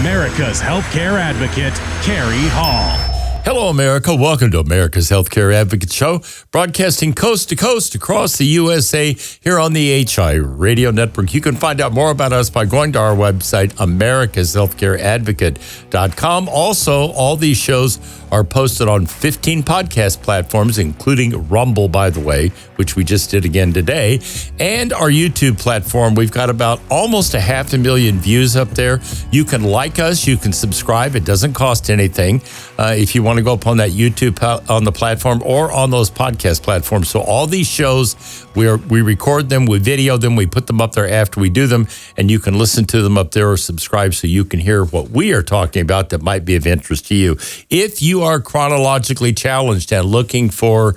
America's healthcare advocate, Cary Hall. Hello, America. Welcome to America's Healthcare Advocate Show, broadcasting coast to coast across the USA here on the HI Radio Network. You can find out more about us by going to our website, americashealthcareadvocate.com. Also, all these shows are posted on 15 podcast platforms, including Rumble, by the way, which we just did again today, and our YouTube platform. We've got about almost 500,000 views up there. You can like us. You can subscribe. It doesn't cost anything if you want to go up on that YouTube on the platform or on those podcast platforms. So all these shows, we record them, we video them, we put them up there after we do them, and you can listen to them up there or subscribe so you can hear what we are talking about that might be of interest to you. If you are chronologically challenged and looking for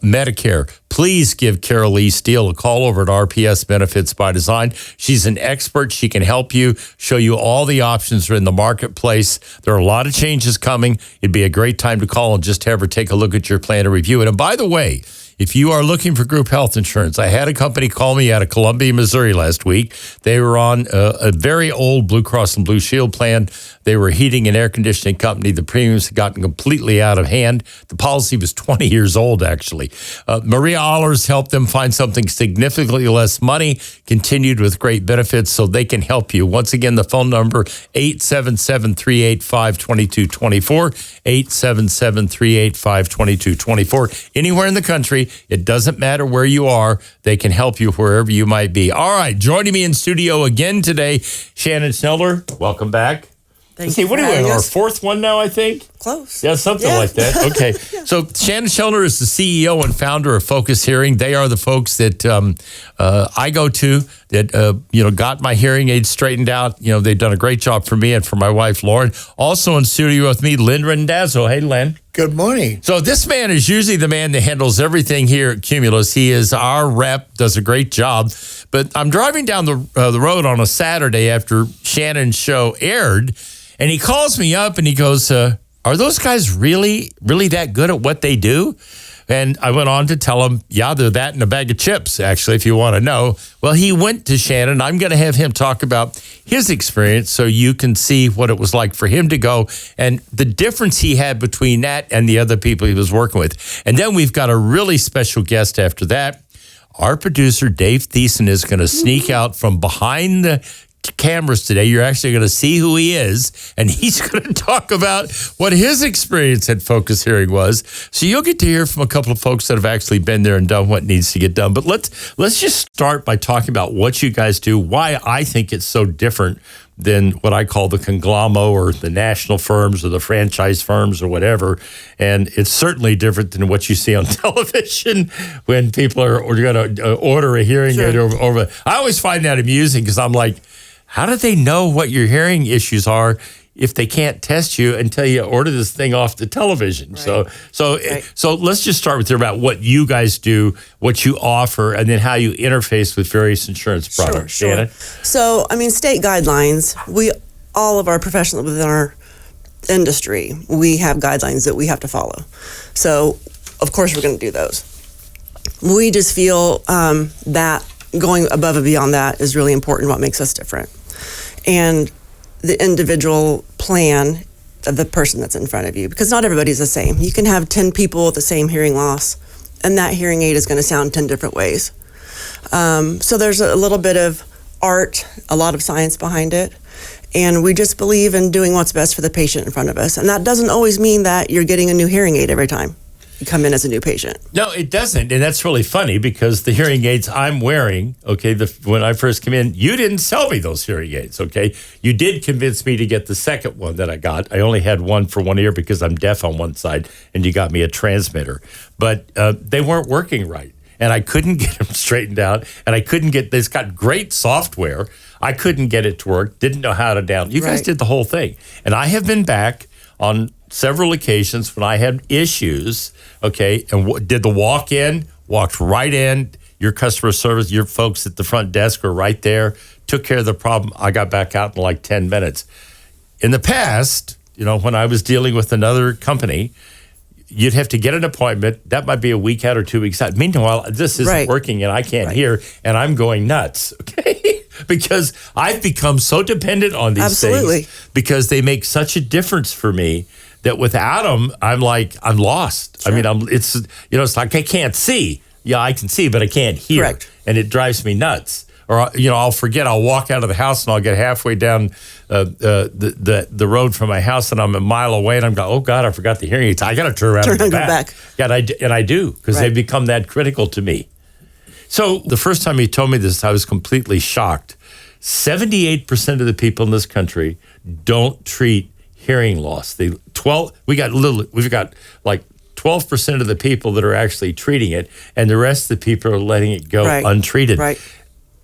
Medicare, please give Carol Lee Steele a call over at RPS Benefits by Design. She's an expert. She can help you, show you all the options that are in the marketplace. There are a lot of changes coming. It'd be a great time to call and just have her take a look at your plan and review it. And by the way, if you are looking for group health insurance, I had a company call me out of Columbia, Missouri last week. They were on a very old Blue Cross and Blue Shield plan. They were a heating and air conditioning company. The premiums had gotten completely out of hand. The policy was 20 years old, actually. Maria Allers helped them find something significantly less money, continued with great benefits, so they can help you. Once again, the phone number, 877-385-2224, 877-385-2224. Anywhere in the country, it doesn't matter where you are. They can help you wherever you might be. All right, joining me in studio again today, Shannon Schneller. Welcome back. Thank you. What are we on? Our fourth one now, I think? Close. Yeah, something like that. Okay. Yeah. So Shannon Schneller is the CEO and founder of Focus Hearing. They are the folks that I go to that, got my hearing aids straightened out. You know, they've done a great job for me and for my wife, Lauren. Also in studio with me, Lynn Randazzo. Hey, Lynn. Good morning. So this man is usually the man that handles everything here at Cumulus. He is our rep, does a great job. But I'm driving down the road on a Saturday after Shannon's show aired, and he calls me up and he goes, are those guys really, really that good at what they do? And I went on to tell him, yeah, they're that and a bag of chips, actually, if you want to know. Well, he went to Shannon. I'm going to have him talk about his experience so you can see what it was like for him to go and the difference he had between that and the other people he was working with. And then we've got a really special guest after that. Our producer, Dave Thiessen, is going to sneak out from behind the cameras today. You're actually going to see who he is, and he's going to talk about what his experience at Focus Hearing was. So you'll get to hear from a couple of folks that have actually been there and done what needs to get done. But let's just start by talking about what you guys do, why I think it's so different than what I call the conglomerate or the national firms or the franchise firms or whatever. And it's certainly different than what you see on television when people are going to order a hearing aid over. I always find that amusing because I'm like, how do they know what your hearing issues are if they can't test you until you order this thing off the television? Right. So let's just start with about what you guys do, what you offer, and then how you interface with various insurance products. Sure. Shannon? So, state guidelines, all of our professionals within our industry, we have guidelines that we have to follow. So, of course, we're going to do those. We just feel that going above and beyond that is really important, what makes us different. And the individual plan of the person that's in front of you, because not everybody's the same. You can have 10 people with the same hearing loss, and that hearing aid is going to sound 10 different ways. So there's a little bit of art, a lot of science behind it, and we just believe in doing what's best for the patient in front of us. And that doesn't always mean that you're getting a new hearing aid every time you come in as a new patient. No, it doesn't. And that's really funny because the hearing aids I'm wearing, okay, when I first came in, you didn't sell me those hearing aids, okay? You did convince me to get the second one that I got. I only had one for one ear because I'm deaf on one side, and you got me a transmitter. But they weren't working right. And I couldn't get them straightened out. And I couldn't get, it's got great software. I couldn't get it to work, didn't know how to download. You guys did the whole thing. And I have been back on several occasions when I had issues, okay, and did the walk-in, walked right in. Your customer service, your folks at the front desk were right there, took care of the problem. I got back out in like 10 minutes. In the past, when I was dealing with another company, you'd have to get an appointment. That might be a week out or 2 weeks out. Meanwhile, this isn't working and I can't hear and I'm going nuts, okay? because I've become so dependent on these Absolutely. things because they make such a difference for me that without them, I'm lost. Sure. I mean, it's like I can't see. Yeah, I can see, but I can't hear. Correct. And it drives me nuts. Or, I'll forget, I'll walk out of the house and I'll get halfway down the road from my house and I'm a mile away and I'm going, oh God, I forgot the hearing aids. I got to turn around and go back. Yeah, and I do, because they've become that critical to me. So the first time he told me this, I was completely shocked. 78% of the people in this country don't treat hearing loss. We've got like 12% of the people that are actually treating it, and the rest of the people are letting it go untreated. Right.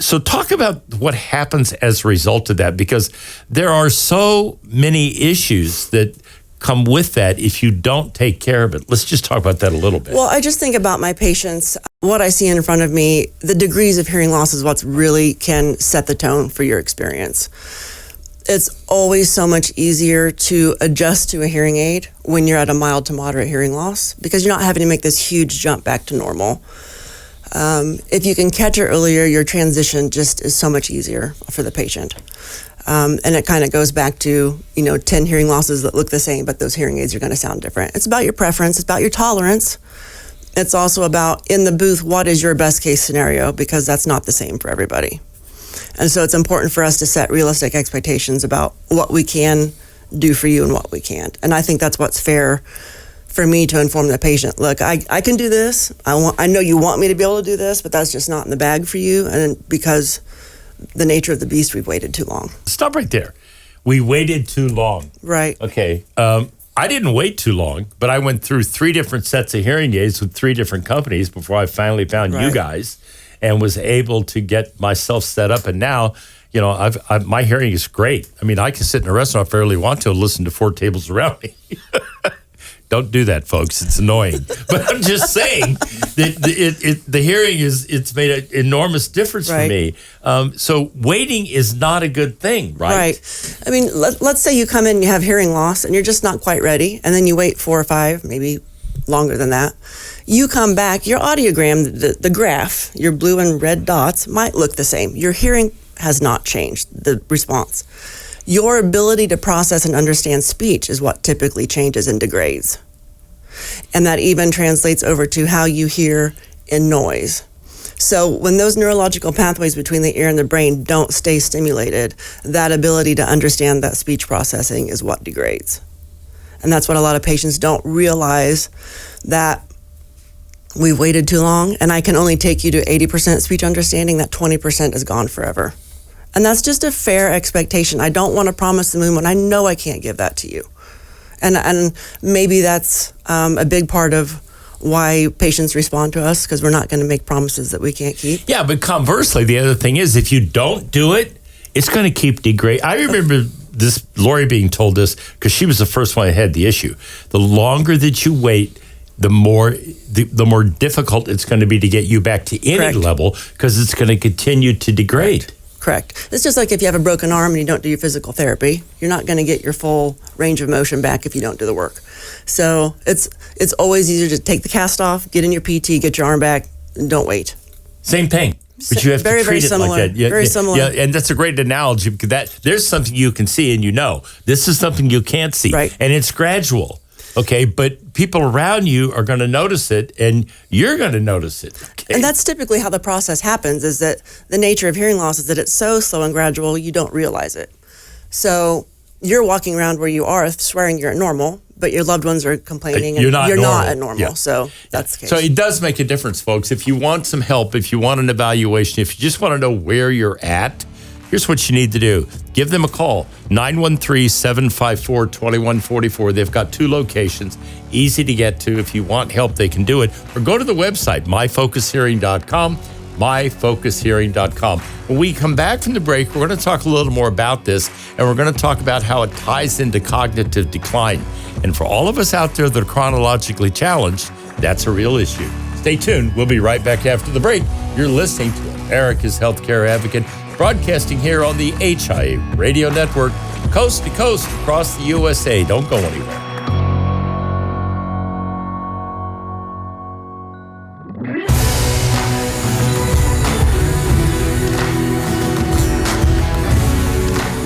So talk about what happens as a result of that, because there are so many issues that come with that if you don't take care of it. Let's just talk about that a little bit. Well, I just think about my patients. What I see in front of me, the degrees of hearing loss is what's really can set the tone for your experience. It's always so much easier to adjust to a hearing aid when you're at a mild to moderate hearing loss, because you're not having to make this huge jump back to normal. If you can catch it earlier, your transition just is so much easier for the patient. And it kind of goes back to, 10 hearing losses that look the same, but those hearing aids are going to sound different. It's about your preference. It's about your tolerance. It's also about, in the booth, what is your best case scenario, because that's not the same for everybody. And so it's important for us to set realistic expectations about what we can do for you and what we can't. And I think that's what's fair for me to inform the patient. Look, I can do this. I know you want me to be able to do this, but that's just not in the bag for you. And because the nature of the beast, we've waited too long. Stop right there. We waited too long. Right. Okay. I didn't wait too long, but I went through 3 different sets of hearing aids with 3 different companies before I finally found you guys and was able to get myself set up. And now, my hearing is great. I mean, I can sit in a restaurant if I really want to and listen to 4 tables around me. Don't do that, folks. It's annoying. But I'm just saying that the hearing it's made an enormous difference for me. So waiting is not a good thing, right? Right. I mean, let's say you come in and you have hearing loss and you're just not quite ready, and then you wait 4 or 5, maybe longer than that. You come back, your audiogram, the graph, your blue and red dots might look the same. Your hearing has not changed, the response. Your ability to process and understand speech is what typically changes and degrades. And that even translates over to how you hear in noise. So when those neurological pathways between the ear and the brain don't stay stimulated, that ability to understand that speech processing is what degrades. And that's what a lot of patients don't realize, that we've waited too long and I can only take you to 80% speech understanding, that 20% is gone forever. And that's just a fair expectation. I don't want to promise the moon when I know I can't give that to you. And maybe that's a big part of why patients respond to us, because we're not going to make promises that we can't keep. Yeah, but conversely, the other thing is, if you don't do it, it's going to keep degrading. I remember Lori being told this, because she was the first one that had the issue. The longer that you wait, the more difficult it's going to be to get you back to any level, because it's going to continue to degrade. Correct. It's just like if you have a broken arm and you don't do your physical therapy, you're not going to get your full range of motion back if you don't do the work. So it's always easier to take the cast off, get in your PT, get your arm back, and don't wait. Same thing. But you have to treat it like that. Very similar. Yeah, and that's a great analogy, because there's something you can see and this is something you can't see. Right. And it's gradual. Okay, but people around you are going to notice it, and you're going to notice it. Okay? And that's typically how the process happens, is that the nature of hearing loss is that it's so slow and gradual, you don't realize it. So you're walking around where you are swearing you're at normal, but your loved ones are complaining you're not at normal. Yeah. So that's the case. So it does make a difference, folks. If you want some help, if you want an evaluation, if you just want to know where you're at, here's what you need to do. Give them a call, 913-754-2144. They've got 2 locations, easy to get to. If you want help, they can do it. Or go to the website, myfocushearing.com, myfocushearing.com. When we come back from the break, we're going to talk a little more about this, and we're going to talk about how it ties into cognitive decline. And for all of us out there that are chronologically challenged, that's a real issue. Stay tuned. We'll be right back after the break. You're listening to America's Healthcare Advocate, broadcasting here on the HIA Radio Network, coast to coast across the USA. Don't go anywhere.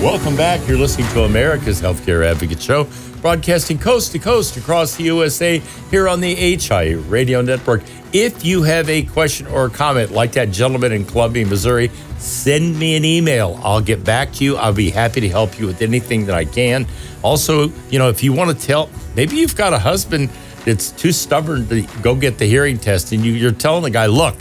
Welcome back. You're listening to America's Healthcare Advocate Show, broadcasting coast to coast across the USA here on the HI Radio Network. If you have a question or a comment like that gentleman in Columbia, Missouri, send me an email. I'll get back to you. I'll be happy to help you with anything that I can. Also, if you want to tell, maybe you've got a husband that's too stubborn to go get the hearing test, and you're telling the guy, look,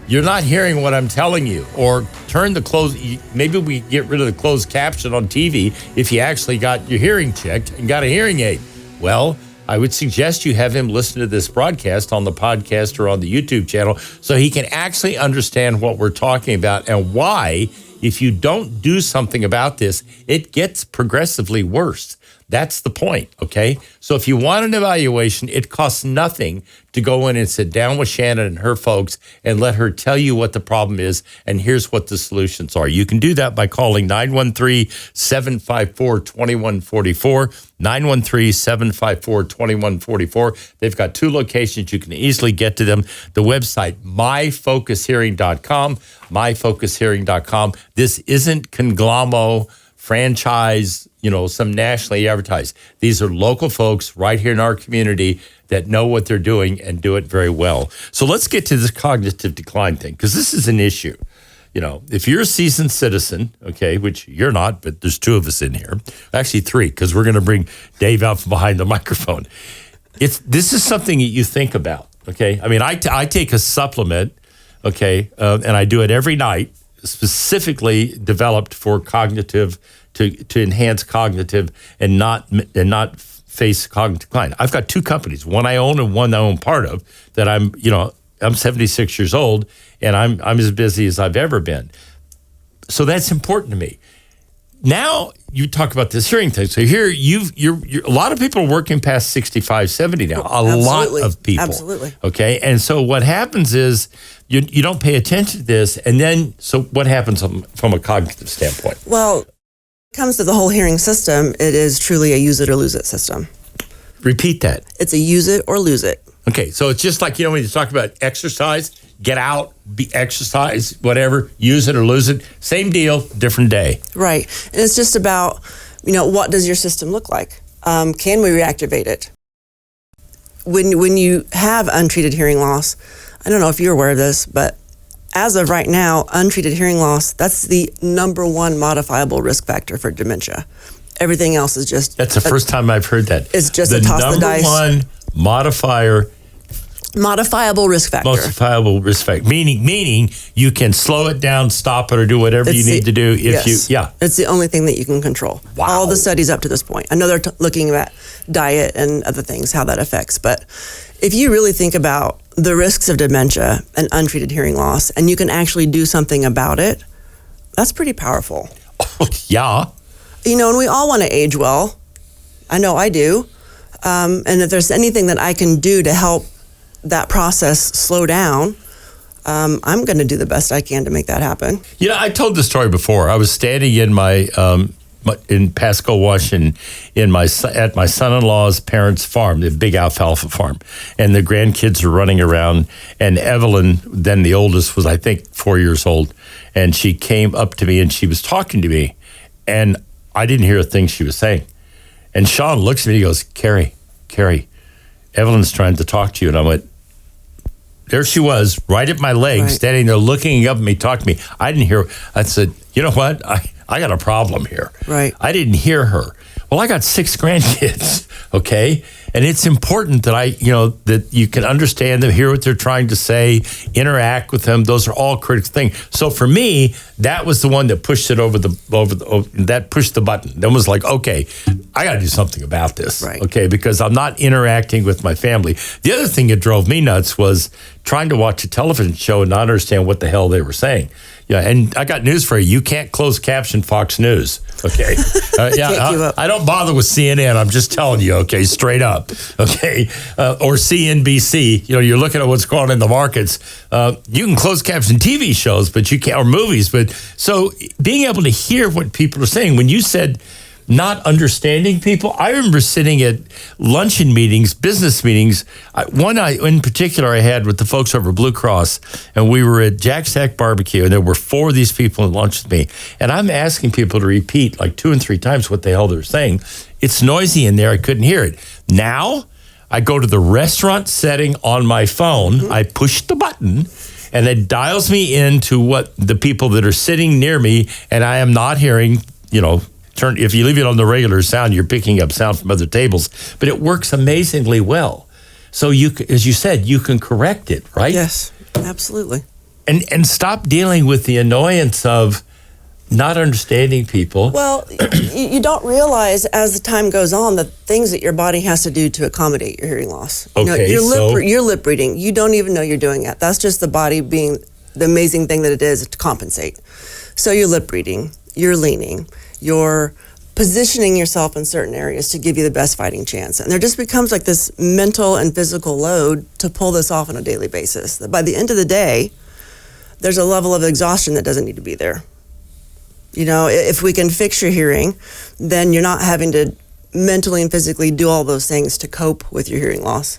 you're not hearing what I'm telling you, or turn the closed. Maybe we get rid of the closed caption on TV if you actually got your hearing checked and got a hearing aid. Well, I would suggest you have him listen to this broadcast on the podcast or on the YouTube channel so he can actually understand what we're talking about and why, if you don't do something about this, it gets progressively worse. That's the point, okay? So if you want an evaluation, it costs nothing to go in and sit down with Shannon and her folks and let her tell you what the problem is, and here's what the solutions are. You can do that by calling 913-754-2144, 913-754-2144. They've got 2 locations. You can easily get to them. The website, myfocushearing.com, myfocushearing.com. This isn't conglomerate franchise, some nationally advertised. These are local folks right here in our community that know what they're doing and do it very well. So let's get to this cognitive decline thing, because this is an issue. If you're a seasoned citizen, okay, which you're not, but there's 2 of us in here, actually 3, because we're going to bring Dave out from behind the microphone. This is something that you think about, okay? I mean, I take a supplement, okay, and I do it every night, specifically developed for cognitive, to enhance cognitive and not face cognitive decline. I've got 2 companies, one I own and one I own part of, that I'm 76 years old and I'm as busy as I've ever been. So that's important to me. Now you talk about this hearing thing. So here you're a lot of people are working past 65, 70 now. Lot of people. Absolutely. Okay. And so what happens is you don't pay attention to this. And then, so what happens from a cognitive standpoint? Well, when it comes to the whole hearing system, it is truly a use it or lose it system. Repeat that. It's a use it or lose it. Okay. So it's just like, when you talk about exercise, get out, be exercise, whatever, use it or lose it. Same deal, different day. Right. And it's just about, what does your system look like? Can we reactivate it? When you have untreated hearing loss, I don't know if you're aware of this, but as of right now, untreated hearing loss, that's the number 1 modifiable risk factor for dementia. Everything else is just... That's the first time I've heard that. It's just a toss the dice. The number 1 modifiable risk factor. Modifiable risk factor. Meaning you can slow it down, stop it, or do whatever you need to do It's the only thing that you can control. Wow. All the studies up to this point. I know they're looking at diet and other things, how that affects, but if you really think about the risks of dementia and untreated hearing loss, and you can actually do something about it, that's pretty powerful. Oh, yeah. And we all want to age well. I know I do. And if there's anything that I can do to help that process slow down, I'm going to do the best I can to make that happen. I told the story before. I was standing in my in Pasco, Washington, at my son-in-law's parents' farm, the big alfalfa farm, and the grandkids are running around. And Evelyn, then the oldest, was I think 4 years old, and she came up to me and she was talking to me, and I didn't hear a thing she was saying. And Sean looks at me, he goes, Cary, Evelyn's trying to talk to you. And I went, there she was, right at my leg, standing there looking up at me, talking to me. I didn't hear. I said, you know what? I got a problem here. Right. I didn't hear her. Well, I got 6 grandkids, okay? And it's important that that you can understand them, hear what they're trying to say, interact with them. Those are all critical things. So for me, that was the one that pushed it that pushed the button. That was like, okay, I got to do something about this, okay? Because I'm not interacting with my family. The other thing that drove me nuts was trying to watch a television show and not understand what the hell they were saying. Yeah, and I got news for you. You can't close caption Fox News, okay? I don't bother with CNN. I'm just telling you, okay, straight up, okay? Or CNBC. You're looking at what's going on in the markets. You can close caption TV shows, but you can't, or movies. But so being able to hear what people are saying. When you said not understanding people. I remember sitting at luncheon meetings, business meetings. One in particular I had with the folks over Blue Cross, and we were at Jack Stack Barbecue, and there were 4 of these people at lunch with me. And I'm asking people to repeat like 2 and 3 times what the hell they're saying. It's noisy in there. I couldn't hear it. Now, I go to the restaurant setting on my phone. I push the button, and it dials me into what the people that are sitting near me, and I am not hearing, if you leave it on the regular sound, you're picking up sound from other tables. But it works amazingly well. So as you said, you can correct it, right? Yes, absolutely. And stop dealing with the annoyance of not understanding people. Well, you don't realize as the time goes on the things that your body has to do to accommodate your hearing loss. Okay, you're lip reading. You don't even know you're doing it. That's just the body being the amazing thing that it is to compensate. So you're lip reading, you're leaning, you're positioning yourself in certain areas to give you the best fighting chance. And there just becomes like this mental and physical load to pull this off on a daily basis. That by the end of the day, there's a level of exhaustion that doesn't need to be there. If we can fix your hearing, then you're not having to mentally and physically do all those things to cope with your hearing loss.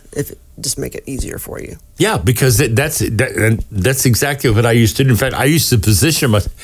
Just make it easier for you. Yeah, because that's exactly what I used to do. In fact, I used to position myself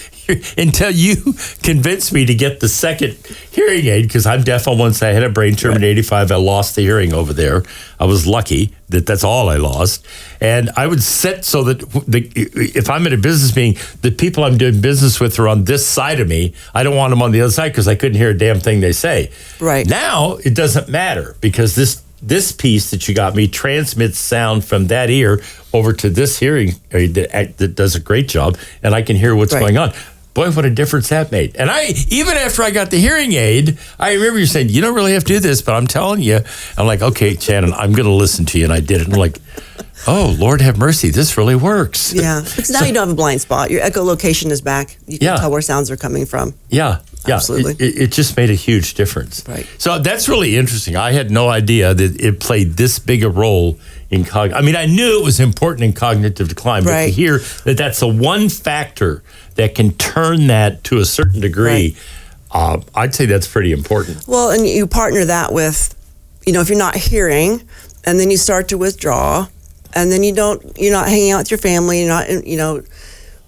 until you convinced me to get the second hearing aid, because I'm deaf on one side. I had a brain tumor in 85. I lost the hearing over there. I was lucky that's all I lost. And I would sit so that if I'm at a business meeting, the people I'm doing business with are on this side of me. I don't want them on the other side because I couldn't hear a damn thing they say. Right. Now, it doesn't matter because this piece that you got me transmits sound from that ear over to this hearing aid that does a great job, and I can hear what's going on. Boy, what a difference that made. And even after I got the hearing aid, I remember you saying, you don't really have to do this, but I'm telling you. I'm like, okay, Shannon, I'm going to listen to you. And I did it. And I'm like, oh, Lord have mercy, this really works. Yeah, because now you don't have a blind spot. Your echolocation is back. You can tell where sounds are coming from. Yeah. Absolutely. It just made a huge difference. Right. So that's really interesting. I had no idea that it played this big a role in I knew it was important in cognitive decline, but to hear that that's the one factor that can turn that to a certain degree, I'd say that's pretty important. Well, and you partner that with, if you're not hearing, and then you start to withdraw, and then you're not hanging out with your family, you're not,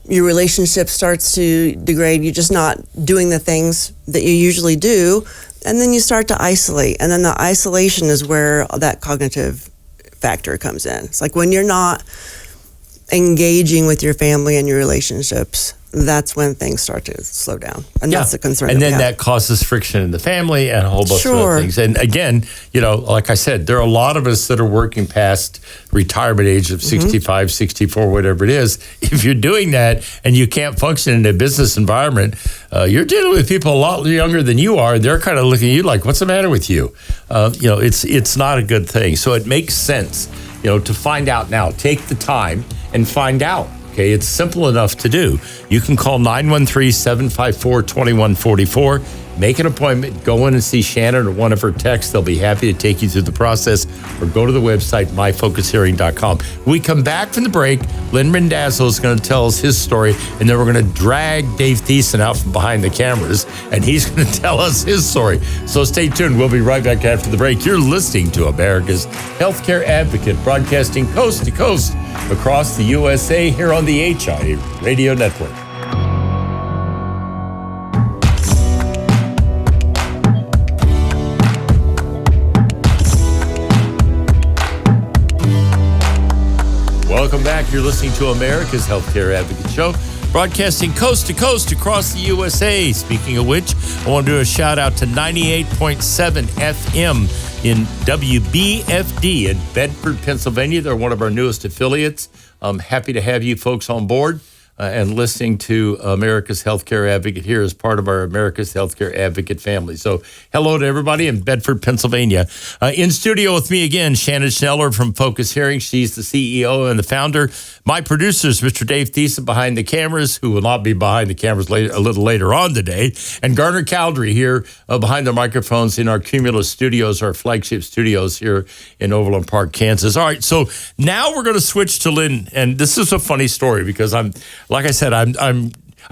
your relationship starts to degrade. You're just not doing the things that you usually do. And then you start to isolate. And then the isolation is where that cognitive factor comes in. It's like when you're not engaging with your family and your relationships, that's when things start to slow down. And that's the concern. And then that causes friction in the family and a whole bunch of other things. And again, like I said, there are a lot of us that are working past retirement age of 65, 64, whatever it is. If you're doing that and you can't function in a business environment, you're dealing with people a lot younger than you are. They're kind of looking at you like, what's the matter with you? It's not a good thing. So it makes sense, to find out now. Take the time and find out. Okay, it's simple enough to do. You can call 913-754-2144. Make an appointment. Go in and see Shannon or one of her techs. They'll be happy to take you through the process, or go to the website, myfocushearing.com. When we come back from the break, Lynn Randazzo is going to tell us his story, and then we're going to drag Dave Thiessen out from behind the cameras, and he's going to tell us his story. So stay tuned. We'll be right back after the break. You're listening to America's Healthcare Advocate, broadcasting coast to coast across the USA here on the HI Radio Network. Welcome back. You're listening to America's Healthcare Advocate Show, broadcasting coast to coast across the USA. Speaking of which, I want to do a shout out to 98.7 FM in WBFD in Bedford, Pennsylvania. They're one of our newest affiliates. I'm happy to have you folks on board and listening to America's Healthcare Advocate here as part of our America's Healthcare Advocate family. So hello to everybody in Bedford, Pennsylvania. In studio with me again, Shannon Schneller from Focus Hearing. She's the CEO and the founder. My producers, Mr. Dave Thiessen behind the cameras, who will not be behind the cameras a little later on today, and Garner Caldry here behind the microphones in our Cumulus studios, our flagship studios here in Overland Park, Kansas. All right, so now we're going to switch to Lynn, and this is a funny story because I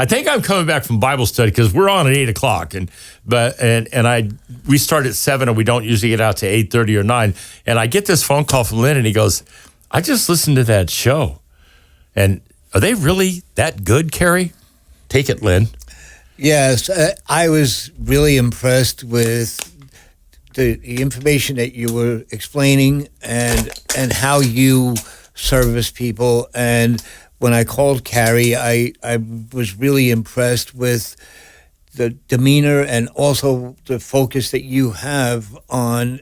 I think I'm coming back from Bible study because we're on at 8:00, we start at 7, and we don't usually get out to 8:30 or 9. And I get this phone call from Lynn, and he goes, "I just listened to that show, and are they really that good, Cary?" Take it, Lynn. Yes, I was really impressed with the information that you were explaining and how you service people. And when I called Cary, I was really impressed with the demeanor and also the focus that you have on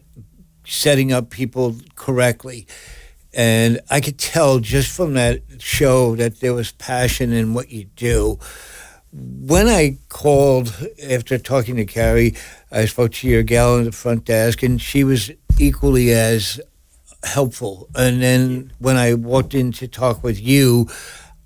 setting up people correctly. And I could tell just from that show that there was passion in what you do. When I called after talking to Cary, I spoke to your gal at the front desk, and she was equally as helpful. And then when I walked in to talk with you,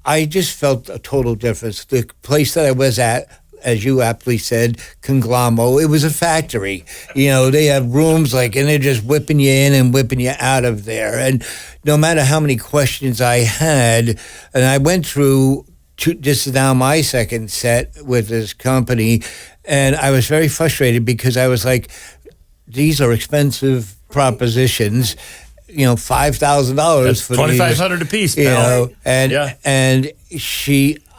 I just felt a total difference. The place that I was at, as you aptly said, Conglomero, it was a factory. They have rooms and they're just whipping you in and whipping you out of there. And no matter how many questions I had, and I went through this is now my second set with this company, and I was very frustrated because I was like, these are expensive propositions, $5,000 for $2,500 a piece, pal. And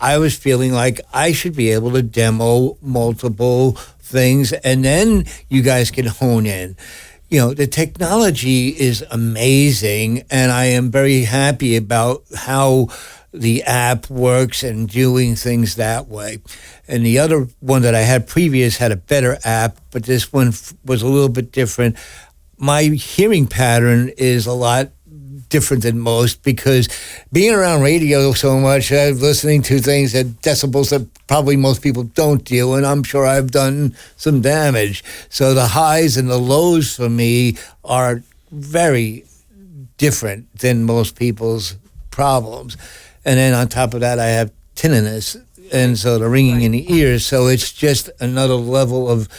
I was feeling like I should be able to demo multiple things, and then you guys can hone in. The technology is amazing, and I am very happy about how the app works and doing things that way. And the other one that I had previous had a better app, but this one was a little bit different. My hearing pattern is a lot different than most because being around radio so much, I'm listening to things at decibels that probably most people don't do, and I'm sure I've done some damage. So the highs and the lows for me are very different than most people's problems. And then on top of that, I have tinnitus, and so the ringing in the ears. So it's just another level of,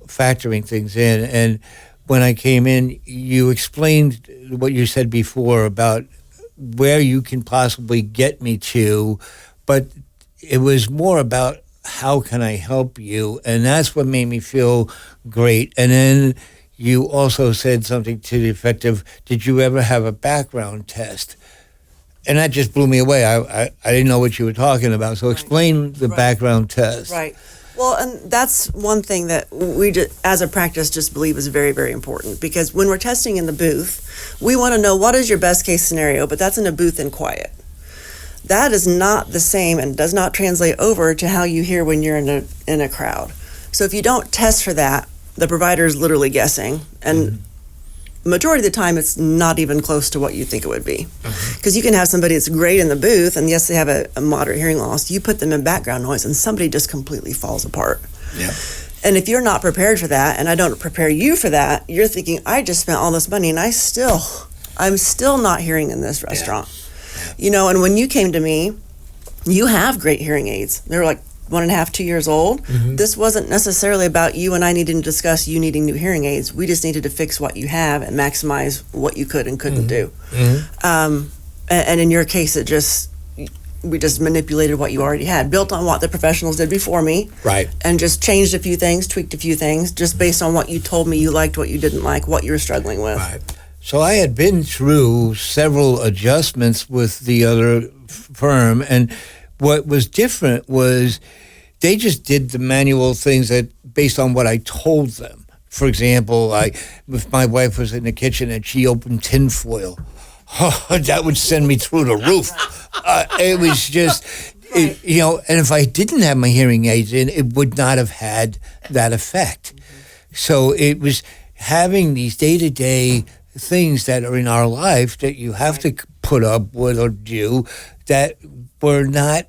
factoring things in. And when I came in, you explained what you said before about where you can possibly get me to, but it was more about how can I help you, and that's what made me feel great. And then you also said something to the effect of, did you ever have a background test? And that just blew me away. I didn't know what you were talking about. So explain the background test. Right. Well, and that's one thing that we, as a practice, just believe is very, very important. Because when we're testing in the booth, we want to know what is your best case scenario, but that's in a booth and quiet. That is not the same and does not translate over to how you hear when you're in a crowd. So if you don't test for that, the provider is literally guessing. And majority of the time, it's not even close to what you think it would be. Because you can have somebody that's great in the booth, and yes, they have a moderate hearing loss. You put them in background noise, and somebody just completely falls apart. Yeah. And if you're not prepared for that, and I don't prepare you for that, you're thinking, I just spent all this money, and I'm still not hearing in this restaurant. Yeah. And when you came to me, you have great hearing aids. They're like 1.5, 2 years old. This wasn't necessarily about you and I needing to discuss you needing new hearing aids. We just needed to fix what you have and maximize what you could and couldn't do. And in your case, we just manipulated what you already had, built on what the professionals did before me. Right. And just changed a few things, tweaked a few things, just based on what you told me you liked, what you didn't like, what you were struggling with. Right. So I had been through several adjustments with the other firm, and what was different was they just did the manual things that based on what I told them. For example, if my wife was in the kitchen and she opened tinfoil, that would send me through the roof. It was just, and if I didn't have my hearing aids in, it would not have had that effect. So it was having these day-to-day things that are in our life that you have to put up with or do that were not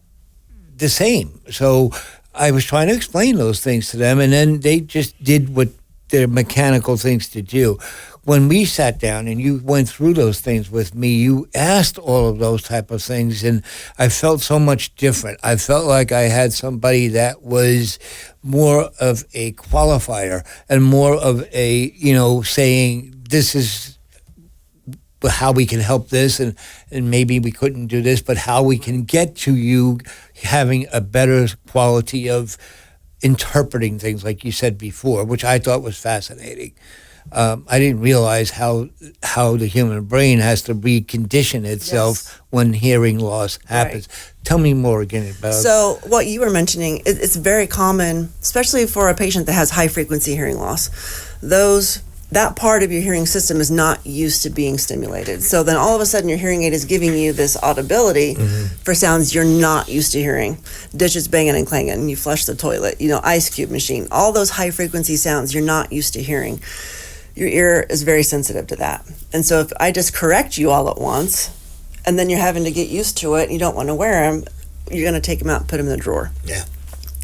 the same. So I was trying to explain those things to them, and then they just did what their mechanical things to do. When we sat down and you went through those things with me, you asked all of those type of things, and I felt so much different. I felt like I had somebody that was more of a qualifier and more of a, saying, this is how we can help this, and maybe we couldn't do this, but how we can get to you having a better quality of interpreting things, like you said before, which I thought was fascinating. I didn't realize how the human brain has to recondition itself when hearing loss happens. Right. Tell me more again about. So what you were mentioning, it's very common, especially for a patient that has high frequency hearing loss. That part of your hearing system is not used to being stimulated. So then all of a sudden your hearing aid is giving you this audibility for sounds you're not used to hearing. Dishes banging and clanging, you flush the toilet, ice cube machine, all those high frequency sounds you're not used to hearing. Your ear is very sensitive to that. And so if I just correct you all at once, and then you're having to get used to it and you don't want to wear them, you're going to take them out and put them in the drawer. Yeah.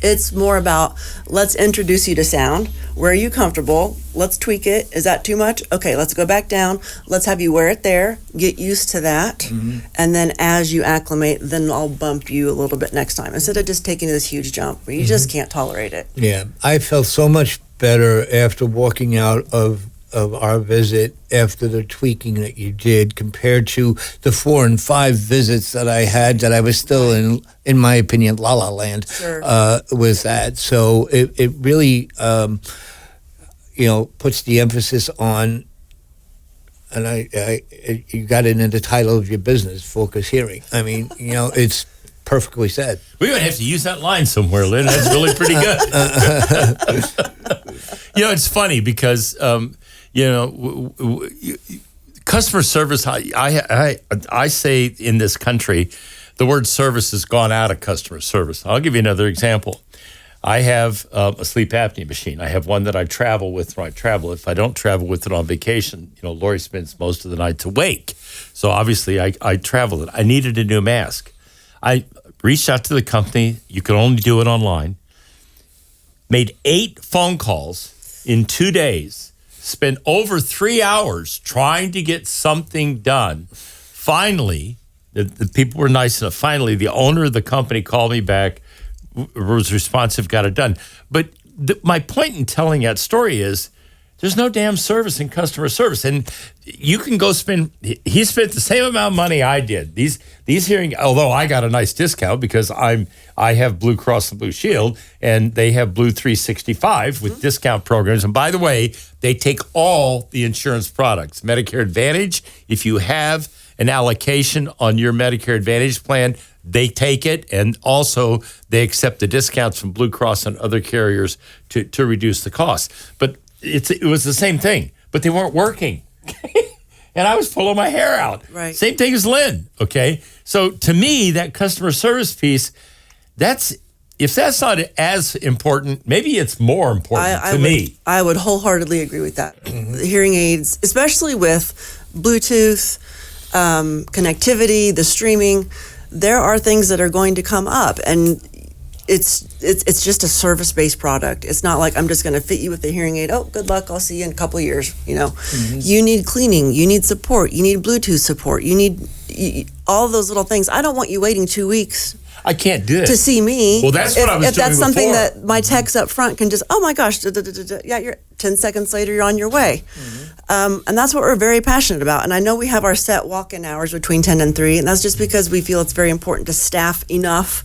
It's more about, let's introduce you to sound. Where are you comfortable? Let's tweak it. Is that too much? Okay, let's go back down. Let's have you wear it there. Get used to that. And then as you acclimate, then I'll bump you a little bit next time. Instead of just taking this huge jump where you just can't tolerate it. Yeah, I felt so much better after walking out of our visit after the tweaking that you did compared to the 4 and 5 visits that I had that I was still in my opinion, la-la land with that. So it really, puts the emphasis on, and you got it in the title of your business, Focus Hearing. I mean, it's perfectly said. We're going to have to use that line somewhere, Lynn. That's really pretty good. It's funny because, customer service, I say in this country, the word service has gone out of customer service. I'll give you another example. I have a sleep apnea machine. I have one that I travel with when I travel. If I don't travel with it on vacation, Lori spends most of the nights awake. So obviously I travel it. I needed a new mask. I reached out to the company. You can only do it online. Made 8 phone calls in 2 days. Spent over 3 hours trying to get something done. Finally, the people were nice enough. Finally, the owner of the company called me back, was responsive, got it done. But my point in telling that story is there's no damn service in customer service. And you can go he spent the same amount of money I did. These hearing, although I got a nice discount because I have Blue Cross and Blue Shield, and they have Blue 365 with discount programs. And by the way, they take all the insurance products. Medicare Advantage, if you have an allocation on your Medicare Advantage plan, they take it, and also they accept the discounts from Blue Cross and other carriers to reduce the cost. But it was the same thing, but they weren't working. And I was pulling my hair out. Right. Same thing as Lynn, okay? So to me, that customer service piece, if that's not as important, maybe it's more important to me. I would wholeheartedly agree with that. The hearing aids, especially with Bluetooth, connectivity, the streaming, there are things that are going to come up, and it's just a service-based product. It's not like I'm just going to fit you with the hearing aid. Oh, good luck. I'll see you in a couple of years. You need cleaning. You need support. You need Bluetooth support. You need all those little things. I don't want you waiting 2 weeks. I can't do it to see me. Well, that's what I was doing if that's something before. that my techs up front can just, oh my gosh, yeah, you're 10 seconds later, you're on your way. And that's what we're very passionate about. And I know we have our set walk-in hours between 10 and 3, and that's just because we feel it's very important to staff enough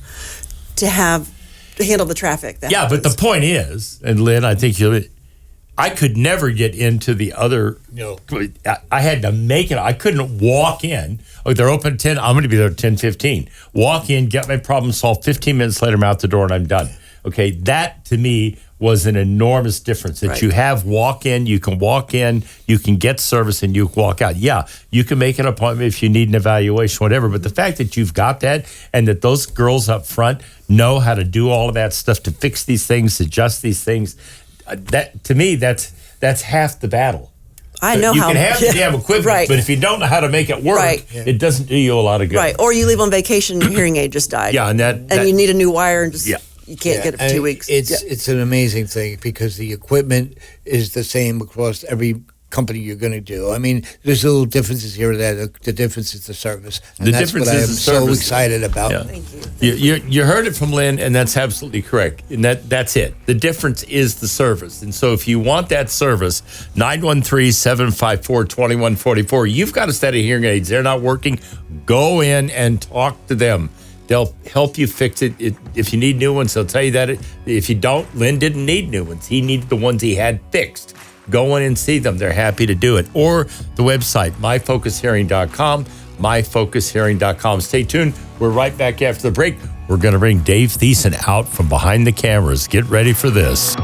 to handle the traffic. That happens. But the point is, and Lynn, I think I could never get into the other, I had to make it. I couldn't walk in. Oh, they're open at 10. I'm going to be there at 10:15. Walk in, get my problem solved. 15 minutes later, I'm out the door and I'm done. Okay, that to me was an enormous difference that you have walk in, you can get service, and you can walk out. Yeah, you can make an appointment if you need an evaluation, whatever. But the fact that you've got that and that those girls up front know how to do all of that stuff to fix these things, adjust these things, that to me, that's half the battle. I know you how. You can have the damn equipment, but if you don't know how to make it work, it doesn't do you a lot of good. Right, or you leave on vacation, your hearing aid just died. Yeah, and you need a new wire and just... You can't get it for 2 weeks. It's an amazing thing because the equipment is the same across every company you're going to do. I mean, there's little differences here and there. The difference is the service. And The that's difference what I am is the so service. excited about. Yeah. Thank you. You heard it from Lynn, and that's absolutely correct. And that's it. The difference is the service. And so if you want that service, 913-754-2144, you've got a set of hearing aids. They're not working. Go in and talk to them. They'll help you fix it. If you need new ones, they'll tell you that. If you don't, Lynn didn't need new ones. He needed the ones he had fixed. Go in and see them. They're happy to do it. Or the website, myfocushearing.com, myfocushearing.com. Stay tuned. We're right back after the break. We're going to bring Dave Thiessen out from behind the cameras. Get ready for this.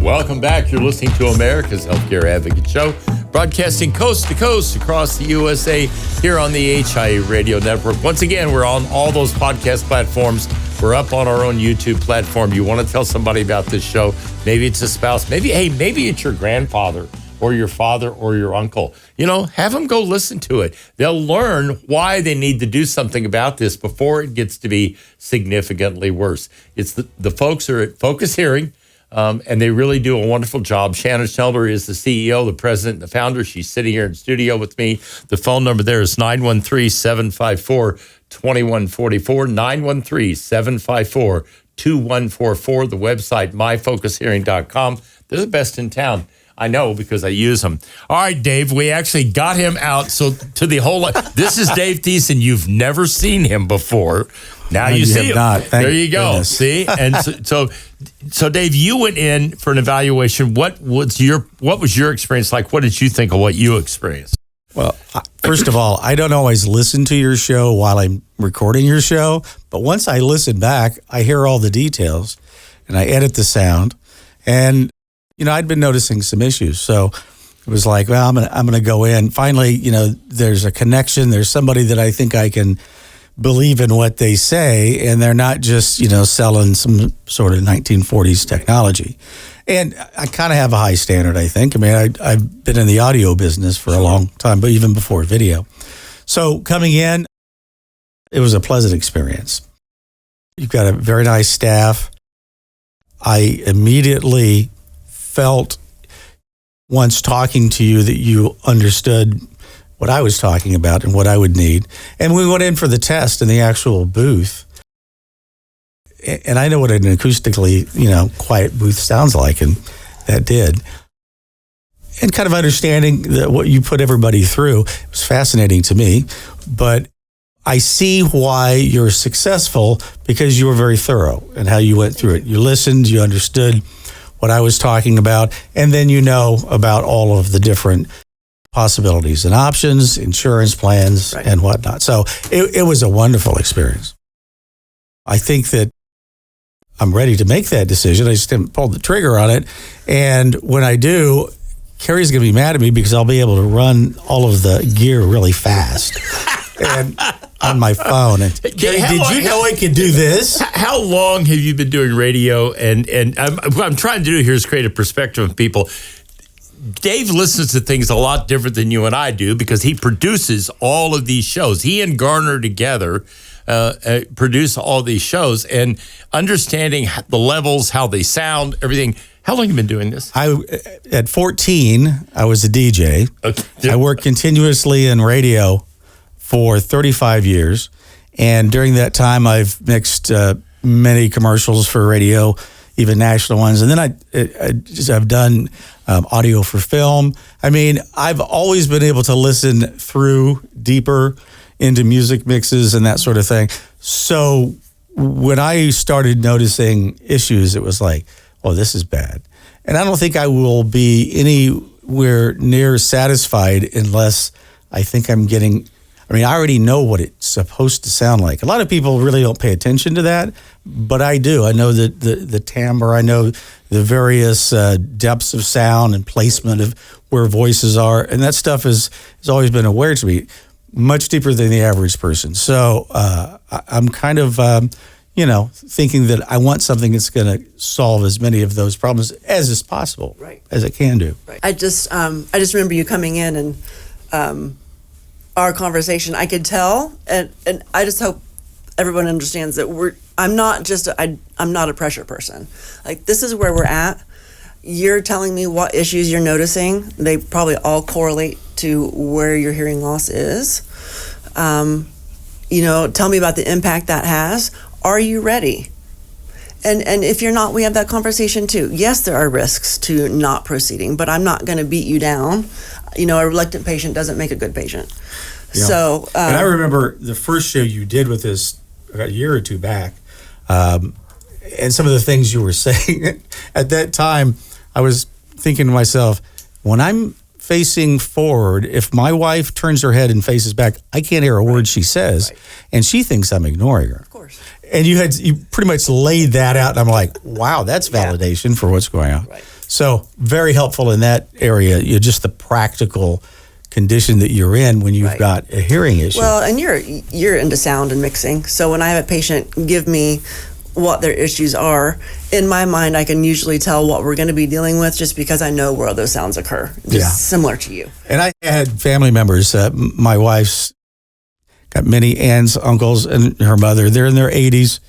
Welcome back. You're listening to America's Healthcare Advocate Show, broadcasting coast to coast across the USA here on the HIA Radio Network. Once again, we're on all those podcast platforms. We're up on our own YouTube platform. You want to tell somebody about this show. Maybe it's a spouse. Maybe it's your grandfather or your father or your uncle. Have them go listen to it. They'll learn why they need to do something about this before it gets to be significantly worse. It's the folks are at Focus Hearing. And they really do a wonderful job. Shannon Schneller is the CEO, the president, the founder. She's sitting here in studio with me. The phone number there is 913-754-2144, 913-754-2144. The website, myfocushearing.com. They're the best in town. I know because I use them. All right, Dave, we actually got him out. So to the whole this is Dave Thiessen. You've never seen him before. Now you see him. Not. Thank There you go. goodness. See? And so Dave, you went in for an evaluation. What was your experience like? What did you think of what you experienced? Well, first of all, I don't always listen to your show while I'm recording your show, but once I listen back, I hear all the details and I edit the sound. And I'd been noticing some issues. So it was like, well, I'm going to go in. Finally, there's a connection. There's somebody that I think I can believe in what they say, and they're not just, selling some sort of 1940s technology. And I kind of have a high standard, I think. I mean, I've been in the audio business for a long time, but even before video. So coming in, it was a pleasant experience. You've got a very nice staff. I immediately felt once talking to you that you understood what I was talking about and what I would need. And we went in for the test in the actual booth. And I know what an acoustically, quiet booth sounds like, and that did. And kind of understanding what you put everybody through was fascinating to me. But I see why you're successful, because you were very thorough in how you went through it. You listened, you understood what I was talking about, and then about all of the different possibilities and options, insurance plans, Right. and whatnot. So it was a wonderful experience. I think that I'm ready to make that decision. I just didn't pull the trigger on it. And when I do, Cary's going to be mad at me because I'll be able to run all of the gear really fast and on my phone. And Cary, how did long- you know I could do this? How long have you been doing radio? And what I'm trying to do here is create a perspective of people. Dave listens to things a lot different than you and I do because he produces all of these shows. He and Garner together produce all these shows, and understanding the levels, how they sound, everything. How long have you been doing this? At 14, I was a DJ. Okay. I worked continuously in radio for 35 years. And during that time, I've mixed many commercials for radio, even national ones. And then I've done audio for film. I mean, I've always been able to listen through deeper into music mixes and that sort of thing. So when I started noticing issues, it was like, oh, this is bad. And I don't think I will be anywhere near satisfied unless I think I'm getting, I already know what it's supposed to sound like. A lot of people really don't pay attention to that, but I do. I know that the timbre, I know the various depths of sound and placement of where voices are, and that stuff has always been aware to me, much deeper than the average person. So I'm kind of, thinking that I want something that's going to solve as many of those problems as is possible, Right. as it can do. Right. I just remember you coming in and our conversation. I could tell, and I just hope everyone understands that I'm not a pressure person. Like, this is where we're at. You're telling me what issues you're noticing. They probably all correlate to where your hearing loss is. Tell me about the impact that has. Are you ready? And if you're not, we have that conversation too. Yes, there are risks to not proceeding, but I'm not going to beat you down. A reluctant patient doesn't make a good patient. Yeah. So, and I remember the first show you did with us a year or two back, and some of the things you were saying at that time, I was thinking to myself, when I'm facing forward, if my wife turns her head and faces back, I can't hear a word she says, and she thinks I'm ignoring her. Of course. And you pretty much laid that out, and I'm like, wow, that's validation for what's going on. Right. So very helpful in that area. Just the practical condition that you're in when you've got a hearing issue. Well, and you're into sound and mixing. So when I have a patient give me what their issues are, in my mind, I can usually tell what we're going to be dealing with just because I know where those sounds occur, similar to you. And I had family members, my wife's got many aunts, uncles, and her mother. They're in their 80s,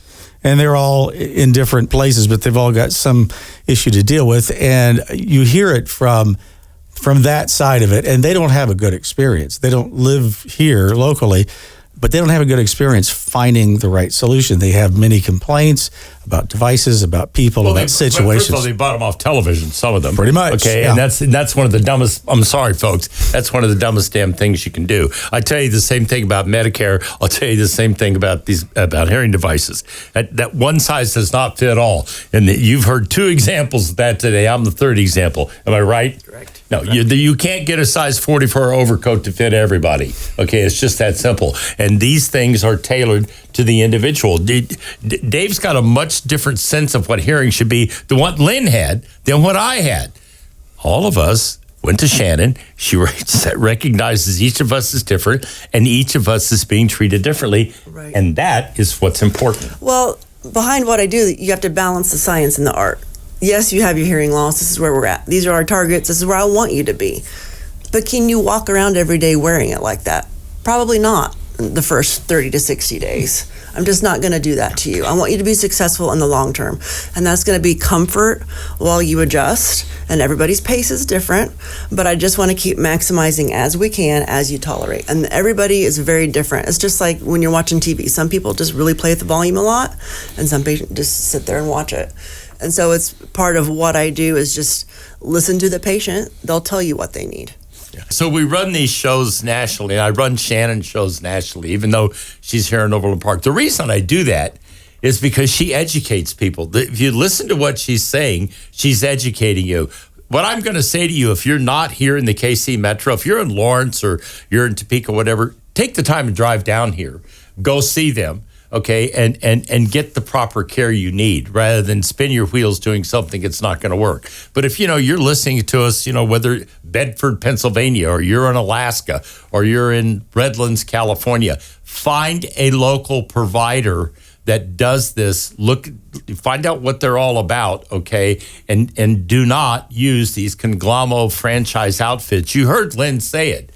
and they're all in different places, but they've all got some issue to deal with. And you hear it from that side of it, and they don't have a good experience. They don't live here locally, but they don't have a good experience finding the right solution. They have many complaints about devices, about people, about situations. First of all, they bought them off television, some of them. Pretty much. Okay, yeah. and that's one of the dumbest, I'm sorry, folks, that's one of the dumbest damn things you can do. I tell you the same thing about Medicare. I'll tell you the same thing about about hearing devices. That one size does not fit all. And you've heard two examples of that today. I'm the third example. Am I right? Correct. No, you can't get a size 44 overcoat to fit everybody. Okay, it's just that simple. And these things are tailored to the individual. Dave's got a much different sense of what hearing should be than what Lynn had, than what I had. All of us went to Shannon. She recognizes each of us is different, and each of us is being treated differently. Right. And that is what's important. Well, behind what I do, you have to balance the science and the art. Yes, you have your hearing loss. This is where we're at. These are our targets. This is where I want you to be. But can you walk around every day wearing it like that? Probably not the first 30 to 60 days. I'm just not going to do that to you. I want you to be successful in the long term. And that's going to be comfort while you adjust. And everybody's pace is different. But I just want to keep maximizing as we can as you tolerate. And everybody is very different. It's just like when you're watching TV. Some people just really play with the volume a lot. And some patients just sit there and watch it. And so it's part of what I do is just listen to the patient. They'll tell you what they need. So we run these shows nationally, and I run Shannon shows nationally, even though she's here in Overland Park. The reason I do that is because she educates people. If you listen to what she's saying, she's educating you. What I'm going to say to you, if you're not here in the KC Metro, if you're in Lawrence or you're in Topeka, whatever, take the time to drive down here. Go see them. Okay, and get the proper care you need rather than spin your wheels doing something that's not going to work. But if, you're listening to us, whether Bedford, Pennsylvania, or you're in Alaska, or you're in Redlands, California, find a local provider that does this. Find out what they're all about, okay? And do not use these conglomerate franchise outfits. You heard Lynn say it.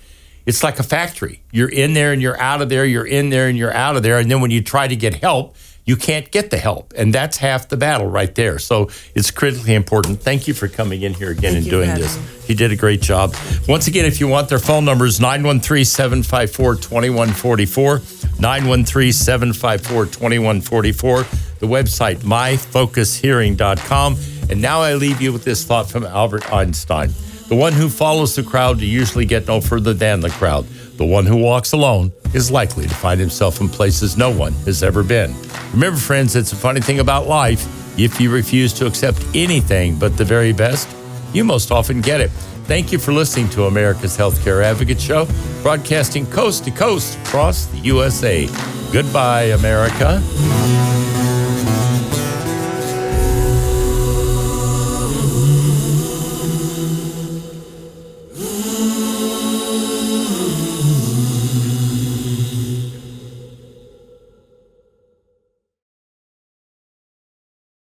It's like a factory. You're in there and you're out of there. You're in there and you're out of there. And then when you try to get help, you can't get the help. And that's half the battle right there. So it's critically important. Thank you for coming in here again and doing this. You did a great job. Once again, if you want their phone numbers, 913-754-2144, 913-754-2144, the website, myfocushearing.com. And now I leave you with this thought from Albert Einstein. The one who follows the crowd will usually get no further than the crowd. The one who walks alone is likely to find himself in places no one has ever been. Remember, friends, it's a funny thing about life. If you refuse to accept anything but the very best, you most often get it. Thank you for listening to America's Healthcare Advocate Show, broadcasting coast to coast across the USA. Goodbye, America.